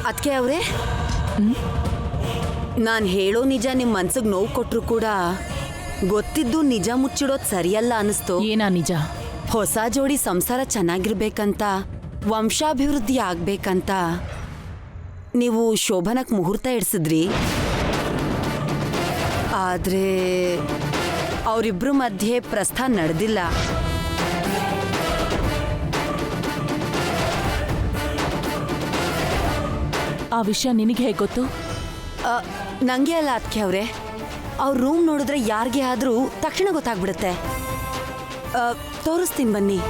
ಅದಕ್ಕೆ ಅವರೇ ನಾನು ಹೇಳೋ ನಿಜ ನಿಮ್ಮ ಮನ್ಸಿಗೆ ನೋವು ಕೊಟ್ಟರು ಕೂಡ ಗೊತ್ತಿದ್ದು ನಿಜ ಮುಚ್ಚಿಡೋದು ಸರಿಯಲ್ಲ ಅನಿಸ್ತು. ಏನಾ ನಿಜ? ಹೊಸ ಜೋಡಿ ಸಂಸಾರ ಚೆನ್ನಾಗಿರ್ಬೇಕಂತ, ವಂಶಾಭಿವೃದ್ಧಿ ಆಗ್ಬೇಕಂತ ನೀವು ಶೋಭನಕ್ಕೆ ಮುಹೂರ್ತ ಇಡ್ಸಿದ್ರಿ. ಆದರೆ ಅವರಿಬ್ಬರ ಮಧ್ಯೆ ಪ್ರಸ್ಥಾನ ನಡೆದಿಲ್ಲ. ಆ ವಿಷಯ ನಿನಗೆ ಹೇಗೆ ಗೊತ್ತು? ನನಗೆ ಅಲ್ಲ ಅದಕ್ಕೆ ಅವರೇ, ಅವ್ರ ರೂಮ್ ನೋಡಿದ್ರೆ ಯಾರಿಗೆ ಆದರೂ ತಕ್ಷಣ ಗೊತ್ತಾಗ್ಬಿಡುತ್ತೆ. ತೋರಿಸ್ತೀನಿ ಬನ್ನಿ.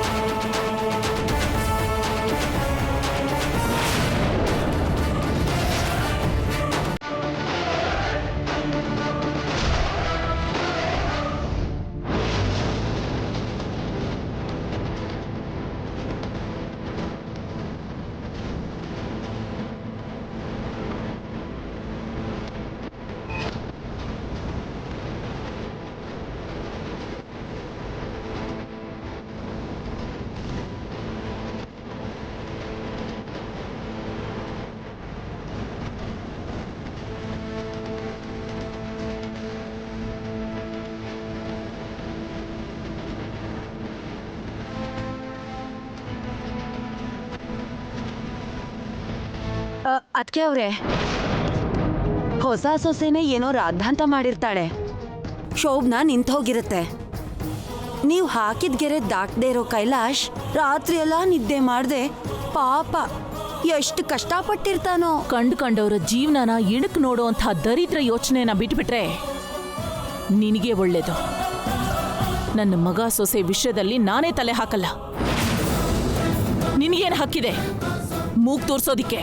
ಅದಕ್ಕೆ ಅವರೇ, ಹೊಸ ಸೊಸೆನೇ ಏನೋ ರಾದ್ಧಾಂತ ಮಾಡಿರ್ತಾಳೆ. ಶೋಭನಾ ನಿಂತು ಹೋಗಿರುತ್ತೆ. ನೀವು ಹಾಕಿದ ಗೆರೆ ದಾಟದೇ ಇರೋ ಕೈಲಾಶ್ ರಾತ್ರಿ ಎಲ್ಲ ನಿದ್ದೆ ಮಾಡದೆ ಪಾಪ ಎಷ್ಟು ಕಷ್ಟಪಟ್ಟಿರ್ತಾನೋ. ಕಂಡವರ ಜೀವನನ ಇಣಕ್ ನೋಡುವಂಥ ದರಿದ್ರ ಯೋಚನೆನ ಬಿಟ್ಬಿಟ್ರೆ ನಿನಗೆ ಒಳ್ಳೇದು. ನನ್ನ ಮಗ ಸೊಸೆ ವಿಷಯದಲ್ಲಿ ನಾನೇ ತಲೆ ಹಾಕಲ್ಲ. ನಿನಗೇನು ಹಕ್ಕಿದೆ ಮೂಗ್ ತೋರ್ಸೋದಿಕ್ಕೆ?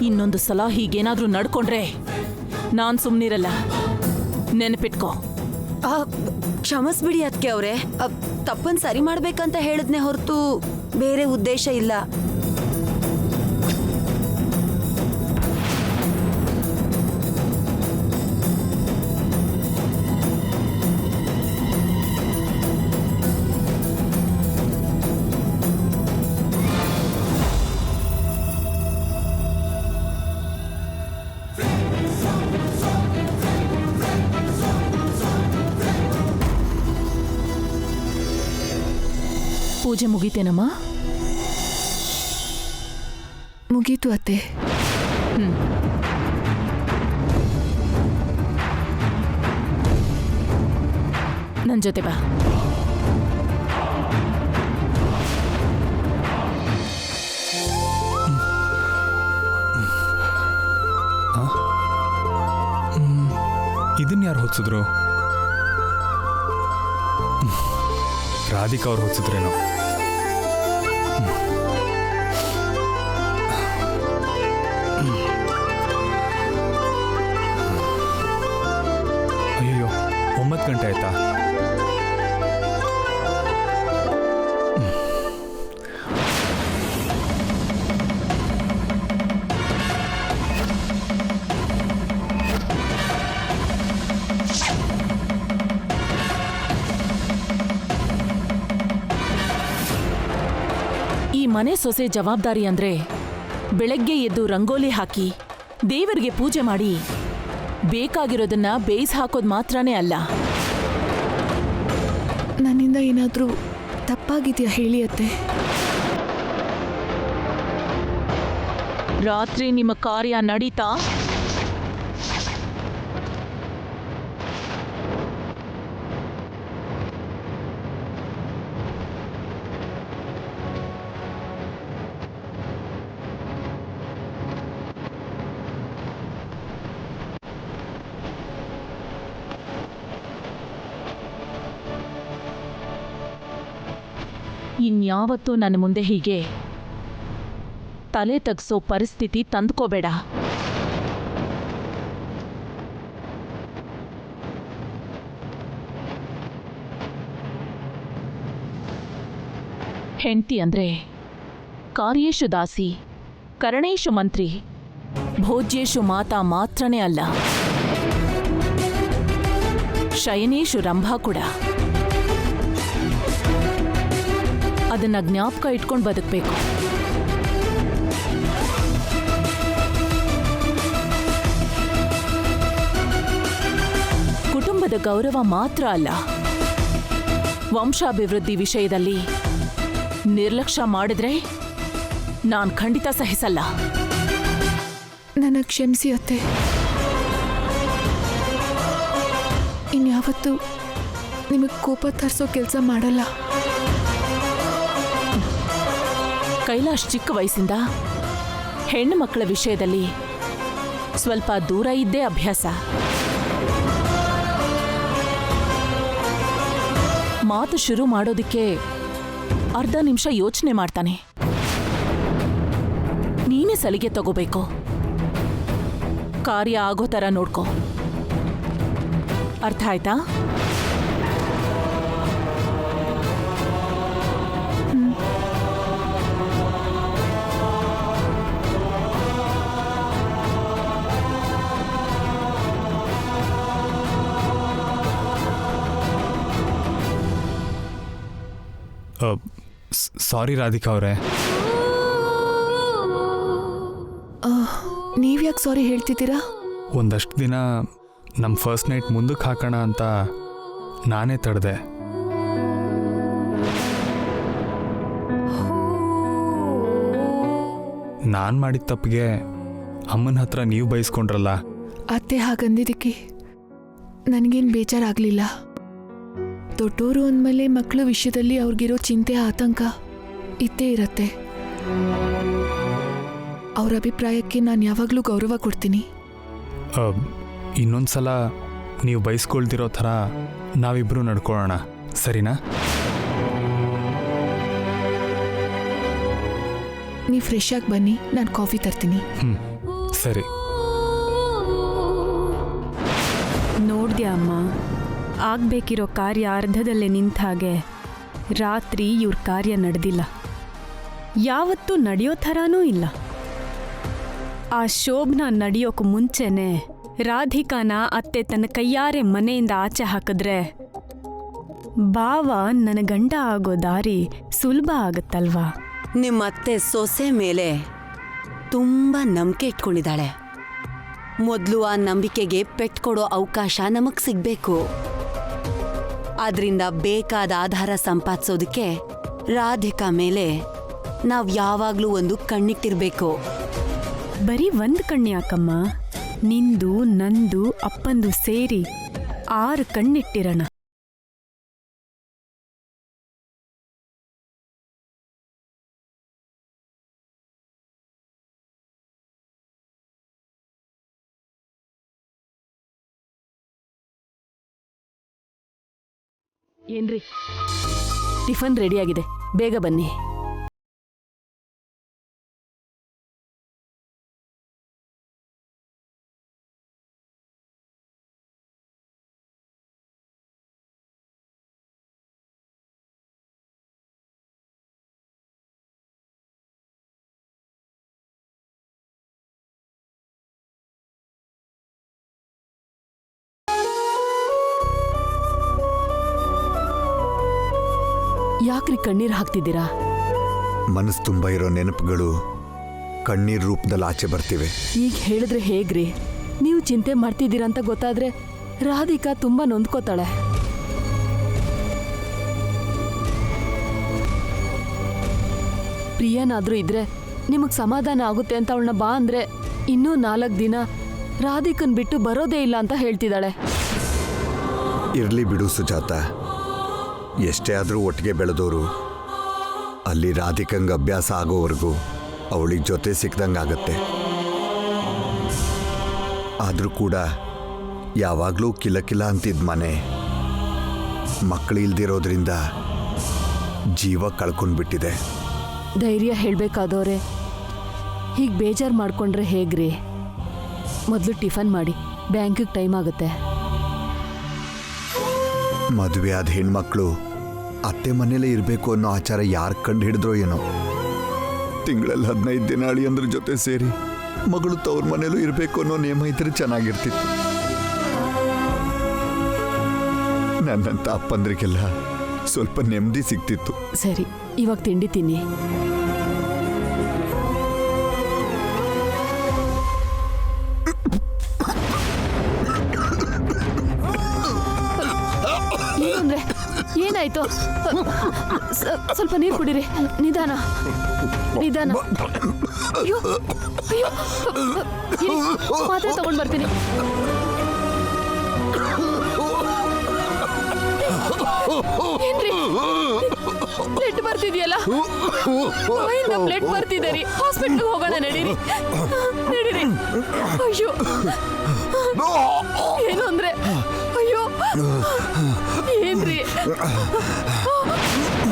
ಇನ್ನೊಂದು ಸಲ ಹೀಗೇನಾದ್ರೂ ನಡ್ಕೊಂಡ್ರೆ ನಾನ್ ಸುಮ್ನಿರಲ್ಲ, ನೆನಪಿಟ್ಕೋ. ಕ್ಷಮಿಸ್ಬಿಡಿ ಅದಕ್ಕೆ ಅವರೇ, ತಪ್ಪನ್ ಸರಿ ಮಾಡ್ಬೇಕಂತ ಹೇಳಿದ್ನೆ ಹೊರತು ಬೇರೆ ಉದ್ದೇಶ ಇಲ್ಲ. ಪೂಜೆ ಮುಗೀತೇನಮ್ಮ? ಮುಗೀತು ಅತ್ತೆ. ನನ್ನ ಜೊತೆ ಬಾ. ಇದನ್ನ ಯಾರು ಹೊತ್ಸಿದ್ರು? ರಾಧಿಕಾ ಅವ್ರು ಹೊತ್ಸಿದ್ರೇನೋ. ಅಯ್ಯೋ 9 ಗಂಟೆ ಆಯ್ತಾ? ಮನೆ ಸೊಸೆ ಜವಾಬ್ದಾರಿ ಅಂದ್ರೆ ಬೆಳಗ್ಗೆ ಎದ್ದು ರಂಗೋಲಿ ಹಾಕಿ ದೇವರಿಗೆ ಪೂಜೆ ಮಾಡಿ ಬೇಕಾಗಿರೋದನ್ನ ಬೇಯಿಸಿ ಹಾಕೋದು ಮಾತ್ರನೇ ಅಲ್ಲ. ನನ್ನಿಂದ ಏನಾದರೂ ತಪ್ಪಾಗಿದೆಯಾ ಹೇಳಿ ಅತ್ತೆ? ರಾತ್ರಿ ನಿಮ್ಮ ಕಾರ್ಯ ನಡೀತಾ ಇನ್ಯಾವತ್ತೂ ನನ್ನ ಮುಂದೆ ಹೀಗೆ ತಲೆ ತಗ್ಸೋ ಪರಿಸ್ಥಿತಿ ತಂದ್ಕೋಬೇಡ. ಹೆಂಡತಿ ಅಂದ್ರೆ ಕಾರ್ಯೇಶು ದಾಸಿ, ಕರಣೇಶು ಮಂತ್ರಿ, ಭೋಜ್ಯೇಶು ಮಾತಾ ಮಾತ್ರನೇ ಅಲ್ಲ, ಶಯನೇಶು ರಂಭಾ ಕೂಡ. ಅದನ್ನ ಜ್ಞಾಪಕ ಇಟ್ಕೊಂಡು ಬದುಕಬೇಕು. ಕುಟುಂಬದ ಗೌರವ ಮಾತ್ರ ಅಲ್ಲ, ವಂಶಾಭಿವೃದ್ಧಿ ವಿಷಯದಲ್ಲಿ ನಿರ್ಲಕ್ಷ್ಯ ಮಾಡಿದ್ರೆ ನಾನ್ ಖಂಡಿತ ಸಹಿಸಲ್ಲ. ನನ್ನ ಕ್ಷಮಿಸಿ ಅತ್ತೆ. ಇನ್ಯಾವತ್ತೂ ನಿಮಗೆ ಕೋಪ ತರಿಸೋ ಕೆಲಸ ಮಾಡಲ್ಲ. ಕೈಲಾಶ್ ಚಿಕ್ಕ ವಯಸ್ಸಿಂದ ಹೆಣ್ಣು ಮಕ್ಕಳ ವಿಷಯದಲ್ಲಿ ಸ್ವಲ್ಪ ದೂರ ಇದ್ದೇ ಅಭ್ಯಾಸ. ಮಾತು ಶುರು ಮಾಡೋದಕ್ಕೆ ಅರ್ಧ ನಿಮಿಷ ಯೋಚನೆ ಮಾಡ್ತಾನೆ. ನೀನೇ ಸಲಿಗೆ ತಗೋಬೇಕು. ಕಾರ್ಯ ಆಗೋ ಥರ ನೋಡ್ಕೋ. ಅರ್ಥ ಆಯ್ತಾ? ಸಾರಿ ರಾಧಿಕಾ ಅವರೇ. ನೀವ್ಯಾಕೆ ಸಾರಿ ಹೇಳ್ತಿದ್ದೀರಾ? ಒಂದಷ್ಟು ದಿನ ನಮ್ಮ ಫಸ್ಟ್ ನೈಟ್ ಮುಂದಕ್ಕೆ ಹಾಕೋಣ ಅಂತ ನಾನೇ ತಡೆದೆ. ನಾನು ಮಾಡಿದ ತಪ್ಪಿಗೆ ಅಮ್ಮನ ಹತ್ರ ನೀವು ಬಯಸ್ಕೊಂಡ್ರಲ್ಲ. ಅತ್ತೆ ಹಾಗಂದಿದ್ದಕ್ಕೆ ನನಗೇನು ಬೇಜಾರಾಗಲಿಲ್ಲ. ದೊಡ್ಡೋರು ಅಂದಮೇಲೆ ಮಕ್ಕಳ ವಿಷಯದಲ್ಲಿ ಅವ್ರಿಗಿರೋ ಚಿಂತೆ ಆತಂಕ ಇದ್ದೇ ಇರತ್ತೆ. ಅವ್ರ ಅಭಿಪ್ರಾಯಕ್ಕೆ ನಾನು ಯಾವಾಗಲೂ ಗೌರವ ಕೊಡ್ತೀನಿ. ಇನ್ನೊಂದು ಸಲ ನೀವು ಬಯಸ್ಕೊಳ್ದಿರೋ ಥರ ನಾವಿಬ್ಬರು ನಡ್ಕೊಳ್ಳೋಣ, ಸರಿನಾ? ನೀವು ಫ್ರೆಶ್ ಆಗಿ ಬನ್ನಿ, ನಾನು ಕಾಫಿ ತರ್ತೀನಿ. ಸರಿ. ನೋಡ್ದ್ಯಾ ಅಮ್ಮ, ಆಗ್ಬೇಕಿರೋ ಕಾರ್ಯ ಅರ್ಧದಲ್ಲೇ ನಿಂತ ಹಾಗೆ ರಾತ್ರಿ ಇವ್ರ ಕಾರ್ಯ ನಡೆದಿಲ್ಲ. ಯಾವತ್ತೂ ನಡೆಯೋ ಥರನೂ ಇಲ್ಲ. ಆ ಶೋಭನ ನಡೆಯೋಕೆ ಮುಂಚೆನೆ ರಾಧಿಕಾನ ಅತ್ತೆ ತನ್ನ ಕೈಯಾರೆ ಮನೆಯಿಂದ ಆಚೆ ಹಾಕಿದ್ರೆ ಬಾವ ನನ್ನ ಗಂಡ ಆಗೋ ದಾರಿ ಸುಲಭ ಆಗುತ್ತಲ್ವಾ? ನಿಮ್ಮತ್ತೆ ಸೊಸೆ ಮೇಲೆ ತುಂಬಾ ನಂಬಿಕೆ ಇಟ್ಕೊಂಡಿದ್ದಾಳೆ. ಮೊದಲು ಆ ನಂಬಿಕೆಗೆ ಪೆಟ್ಟು ಕೊಡೋ ಅವಕಾಶ ನಮಗ್ ಸಿಗ್ಬೇಕು. ಆದ್ರಿಂದ ಬೇಕಾದ ಆಧಾರ ಸಂಪಾದಿಸೋದಕ್ಕೆ ರಾಧಿಕಾ ಮೇಲೆ ನಾವ್ ಯಾವಾಗ್ಲೂ ಒಂದು ಕಣ್ಣಿಟ್ಟಿರ್ಬೇಕು. ಬರೀ ಒಂದು ಕಣ್ಣು ಯಾಕಮ್ಮ, ನಿಂದು ನಂದು ಅಪ್ಪಂದು ಸೇರಿ 6 ಕಣ್ಣಿಟ್ಟಿರೋಣ. ಏನ್ರಿ, ಟಿಫನ್ ರೆಡಿಯಾಗಿದೆ, ಬೇಗ ಬನ್ನಿ. ಯಾಕ್ರಿ ಕಣ್ಣೀರ್ ಹಾಕ್ತಿದ್ದೀರಾ? ಮನಸ್ಸು ತುಂಬ ಇರೋ ನೆನಪುಗಳು ಕಣ್ಣೀರ್ ರೂಪದಲ್ಲಿ ಆಚೆ ಬರ್ತಿವೆ. ಈಗ ಹೇಳಿದ್ರೆ ಹೇಗ್ರಿ? ನೀವು ಚಿಂತೆ ಮಾಡ್ತಿದ್ದೀರಂತ ಗೊತ್ತಾದ್ರೆ ರಾಧಿಕಾ ತುಂಬಾ ನೊಂದ್ಕೋತಾಳೆ. ಪ್ರಿಯನಾದ್ರೂ ಇದ್ರೆ ನಿಮಗ್ ಸಮಾಧಾನ ಆಗುತ್ತೆ ಅಂತ ಅವಳನ್ನ ಬಾ ಅಂದ್ರೆ ಇನ್ನೂ 4 ದಿನ ರಾಧಿಕನ್ ಬಿಟ್ಟು ಬರೋದೇ ಇಲ್ಲ ಅಂತ ಹೇಳ್ತಿದ್ದಾಳೆ. ಇರ್ಲಿ ಬಿಡು ಸುಜಾತ, ಎಷ್ಟೇ ಆದರೂ ಒಟ್ಟಿಗೆ ಬೆಳೆದವರು. ಅಲ್ಲಿ ರಾಧಿಕಂಗೆ ಅಭ್ಯಾಸ ಆಗೋವರೆಗೂ ಅವಳಿಗೆ ಜೊತೆ ಸಿಕ್ದಂಗಾಗತ್ತೆ. ಆದರೂ ಕೂಡ ಯಾವಾಗಲೂ ಕಿಲಕಿಲ ಅಂತಿದ್ದ ಮನೆ ಮಕ್ಕಳು ಇಲ್ದಿರೋದ್ರಿಂದ ಜೀವ ಕಳ್ಕೊಂಡ್ಬಿಟ್ಟಿದೆ. ಧೈರ್ಯ ಹೇಳ್ಬೇಕಾದವ್ರೆ ಹೀಗೆ ಬೇಜಾರು ಮಾಡ್ಕೊಂಡ್ರೆ ಹೇಗ್ರಿ? ಮೊದಲು ಟಿಫನ್ ಮಾಡಿ, ಬ್ಯಾಂಕಿಗೆ ಟೈಮ್ ಆಗುತ್ತೆ. ಮದುವೆ ಆದ ಹೆಣ್ಮಕ್ಳು ಅತ್ತೆ ಮನೇಲೇ ಇರಬೇಕು ಅನ್ನೋ ಆಚಾರ ಯಾರು ಕಂಡು ಹಿಡಿದ್ರೋ ಏನೋ. ತಿಂಗಳಲ್ಲಿ 15 ದಿನ ಅಳಿಯಂದ್ರ ಜೊತೆ ಸೇರಿ ಮಗಳು ತವ್ರ ಮನೇಲೂ ಇರಬೇಕು ಅನ್ನೋ ನಿಯಮ ಇದ್ರೆ ಚೆನ್ನಾಗಿರ್ತಿತ್ತು. ನನ್ನಂತ ಅಪ್ಪಂದ್ರಿಗೆಲ್ಲ ಸ್ವಲ್ಪ ನೆಮ್ಮದಿ ಸಿಗ್ತಿತ್ತು. ಸರಿ, ಇವಾಗ ತಿಂಡಿ ತಿನ್ನಿ. ಏನಾಯ್ತು? ಸ್ವಲ್ಪ ನೀರು ಕುಡಿರಿ. ನಿಧಾನ ನಿಧಾನ. ಅಯ್ಯೋ ಅಯ್ಯೋ, ಇರಿ, ಮಾತ್ರೆ ತಗೊಂಡ್ ಬರ್ತೀನಿ. ಏನ್ರಿ ಬ್ಲಡ್ ಬರ್ತಿದ್ಯಲ್ಲ? ಬಾಯಿಂದ ಬ್ಲಡ್ ಬರ್ತಿದೆ ರೀ. ಹಾಸ್ಪಿಟ್ಲ್ಗೆ ಹೋಗೋಣ, ನಡೀರಿ ನಡೀರಿ. ಅಯ್ಯೋ ಏನು ಅಂದ್ರೆ? ಅಯ್ಯೋ ಏನ್ರಿ?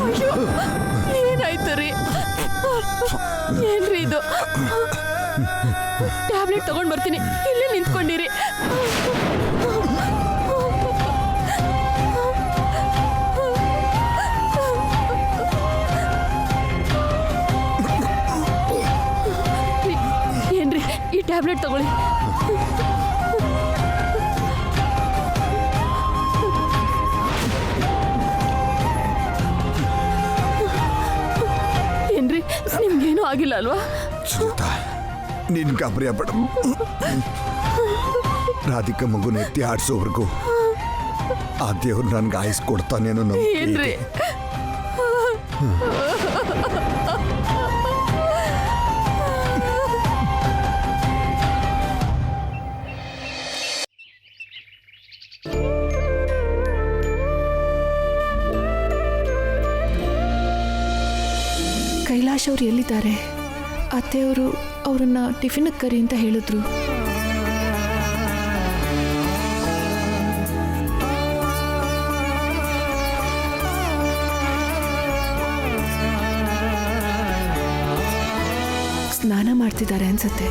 ಅಯ್ಯೋ ಏನಾಯ್ತು ರೀ? ಏನ್ರಿ ಇದು? ಟ್ಯಾಬ್ಲೆಟ್ ತಗೊಂಡ್ ಬರ್ತೀನಿ, ಇಲ್ಲೇ ನಿಂತ್ಕೊಂಡಿರಿ. ಏನ್ರಿ, ಈ ಟ್ಯಾಬ್ಲೆಟ್ ತಗೊಳ್ಳಿ. ಏನ್ರಿ, ನಿಮ್ಗೇನು ಆಗಿಲ್ಲ ಅಲ್ವಾ? ನೀನ್ ಗಾಬರಿ ಆಗ್ಬೇಡ. ರಾಧಿಕಾ ಮಗುನ ಎತ್ತಿ ಆಡ್ಸೋವರೆಗೂ ಆ ದೇವ್ರು ನನ್ಗೆ ಆಯ್ಸ್ ಕೊಡ್ತಾನೇನೋ ನಂಬಿಕೆ ಏನ್ರಿ? ಇದೆ. ಕೈಲಾಶ್ ಅವ್ರು ಎಲ್ಲಿದ್ದಾರೆ? ಅತ್ತೆಯವರು ಅವ್ರನ್ನ ಟಿಫಿನ್ಗೆ ಕರಿ ಅಂತ ಹೇಳಿದ್ರು. ಸ್ನಾನ ಮಾಡ್ತಿದ್ದಾರೆ ಅನ್ಸತ್ತೆ.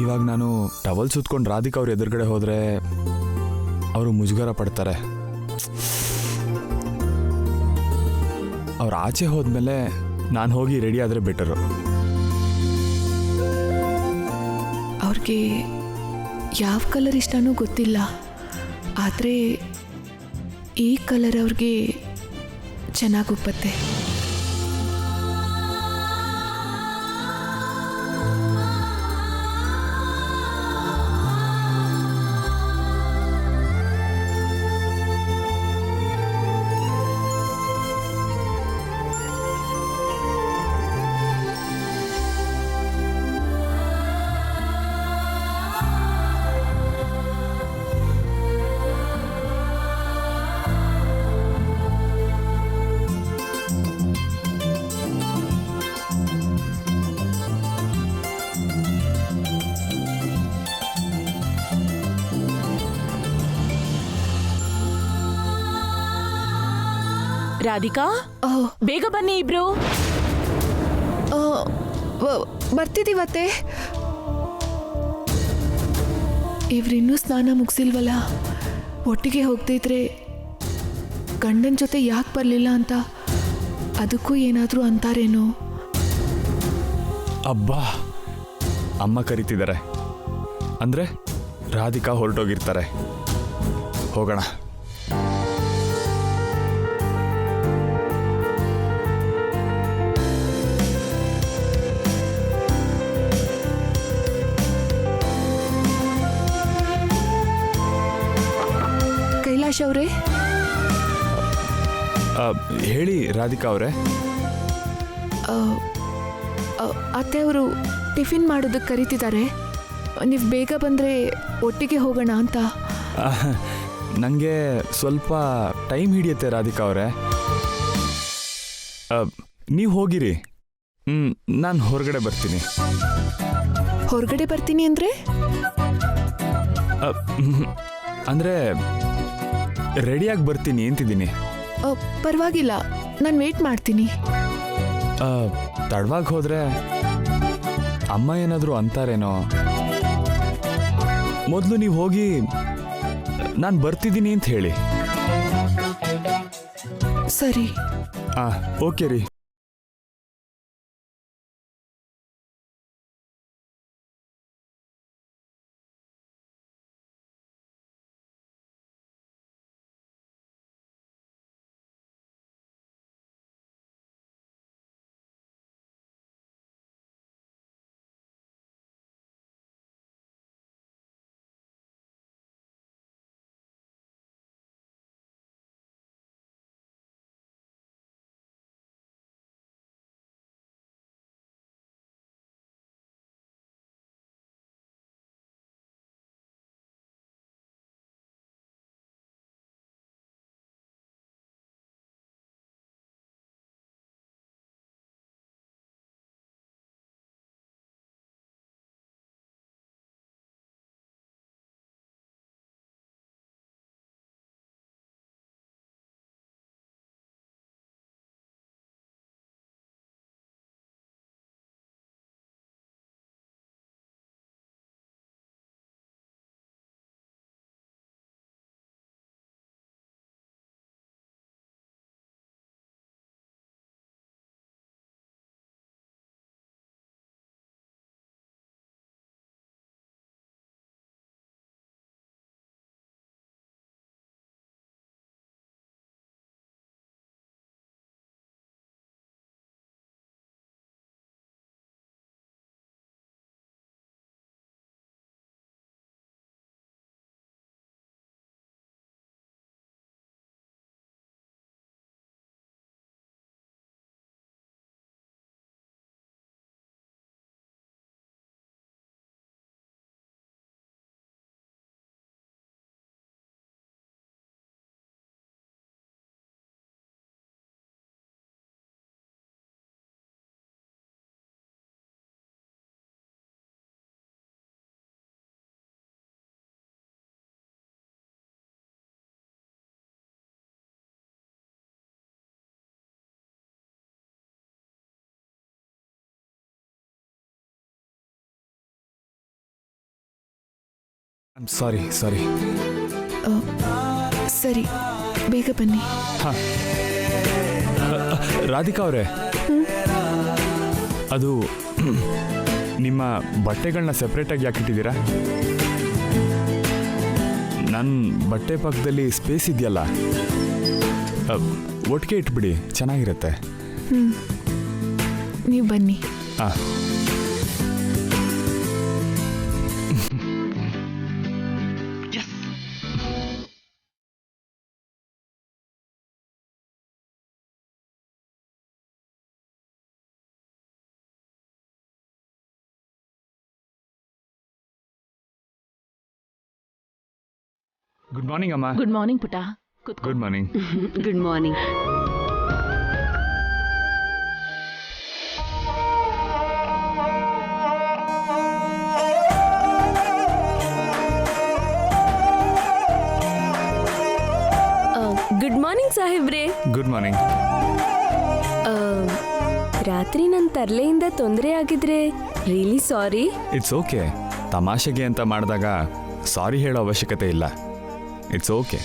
ಇವಾಗ ನಾನು ಟವಲ್ ಸುತ್ಕೊಂಡು ರಾಧಿಕಾ ಅವ್ರ ಎದುರುಗಡೆ ಹೋದರೆ ಅವರು ಮುಜುಗರ ಪಡ್ತಾರೆ. ಅವ್ರು ಆಚೆ ಹೋದ್ಮೇಲೆ ನಾನು ಹೋಗಿ ರೆಡಿ ಆದರೆ ಬೆಟರು. ಅವ್ರಿಗೆ ಯಾವ ಕಲರ್ ಇಷ್ಟನೂ ಗೊತ್ತಿಲ್ಲ, ಆದರೆ ಈ ಕಲರ್ ಅವ್ರಿಗೆ ಚೆನ್ನಾಗಿ ಒಪ್ಪತ್ತೆ. ರಾಧಿಕಾ, ಬೇಗ ಬನ್ನಿ ಇಬ್ರು. ಬರ್ತಿದ್ದೀವತ್ತೆ. ಇವ್ರಿನ್ನೂ ಸ್ನಾನ ಮುಗಿಸಿಲ್ವಲ್ಲ? ಒಟ್ಟಿಗೆ ಹೋಗ್ತಿದ್ರೆ ಗಂಡನ ಜೊತೆ ಯಾಕೆ ಬರಲಿಲ್ಲ ಅಂತ ಅದಕ್ಕೂ ಏನಾದರೂ ಅಂತಾರೇನೋ. ಅಬ್ಬಾ, ಅಮ್ಮ ಕರಿತಿದ್ದಾರೆ ಅಂದರೆ ರಾಧಿಕಾ ಹೊರಟೋಗಿರ್ತಾರೆ. ಹೋಗೋಣ. ಕೈಲಾಶ್ ಅವರೇ. ಹೇಳಿ ರಾಧಿಕಾ ಅವರೇ. ಅತ್ತೆ ಅವರು ಟಿಫಿನ್ ಮಾಡೋದಕ್ಕೆ ಕರೀತಿದ್ದಾರೆ. ನೀವು ಬೇಗ ಬಂದರೆ ಒಟ್ಟಿಗೆ ಹೋಗೋಣ ಅಂತ. ನನಗೆ ಸ್ವಲ್ಪ ಟೈಮ್ ಹಿಡಿಯುತ್ತೆ ರಾಧಿಕಾ ಅವರೇ. ನೀವು ಹೋಗಿರಿ, ನಾನು ಹೊರಗಡೆ ಬರ್ತೀನಿ. ಹೊರಗಡೆ ಬರ್ತೀನಿ ಅಂದರೆ? ಅಂದರೆ ರೆಡಿಯಾಗಿ ಬರ್ತೀನಿ ಅಂತಿದ್ದೀನಿ. ಪರವಾಗಿಲ್ಲ, ನಾನು ವೇಟ್ ಮಾಡ್ತೀನಿ. ತಡವಾಗಿ ಹೋದರೆ ಅಮ್ಮ ಏನಾದರೂ ಅಂತಾರೇನೋ. ಮೊದಲು ನೀವು ಹೋಗಿ ನಾನು ಬರ್ತಿದ್ದೀನಿ ಅಂತ ಹೇಳಿ. ಸರಿ. ಓಕೆ ರೀ. ಸಾರಿ. ಸರಿ, ಬೇಗ ಬನ್ನಿ. ಹಾಂ ರಾಧಿಕಾ ಅವರೇ, ಅದು ನಿಮ್ಮ ಬಟ್ಟೆಗಳನ್ನ ಸೆಪ್ರೇಟಾಗಿ ಯಾಕಿಟ್ಟಿದ್ದೀರಾ? ನನ್ನ ಬಟ್ಟೆ ಪಕ್ಕದಲ್ಲಿ ಸ್ಪೇಸ್ ಇದೆಯಲ್ಲ, ಒಟ್ಟಿಗೆ ಇಟ್ಬಿಡಿ, ಚೆನ್ನಾಗಿರುತ್ತೆ. ನೀವು ಬನ್ನಿ. ಹಾಂ. ಗುಡ್ ಮಾರ್ನಿಂಗ್ ಅಮ್ಮ. ಗುಡ್ ಮಾರ್ನಿಂಗ್ ಪುಟ. Good morning. Good morning. Good morning ಸಾಹೇಬ್ರೆ. Good morning. ರಾತ್ರಿ ನನ್ನ ತರ್ಲೆಯಿಂದ ತೊಂದರೆ ಆಗಿದ್ರೆ ರಿಯಲಿ ಸಾರಿ. It's okay. ತಮಾಷೆಗೆ ಅಂತ ಮಾಡಿದಾಗ ಸಾರಿ ಹೇಳೋ ಅವಶ್ಯಕತೆ ಇಲ್ಲ. It's okay.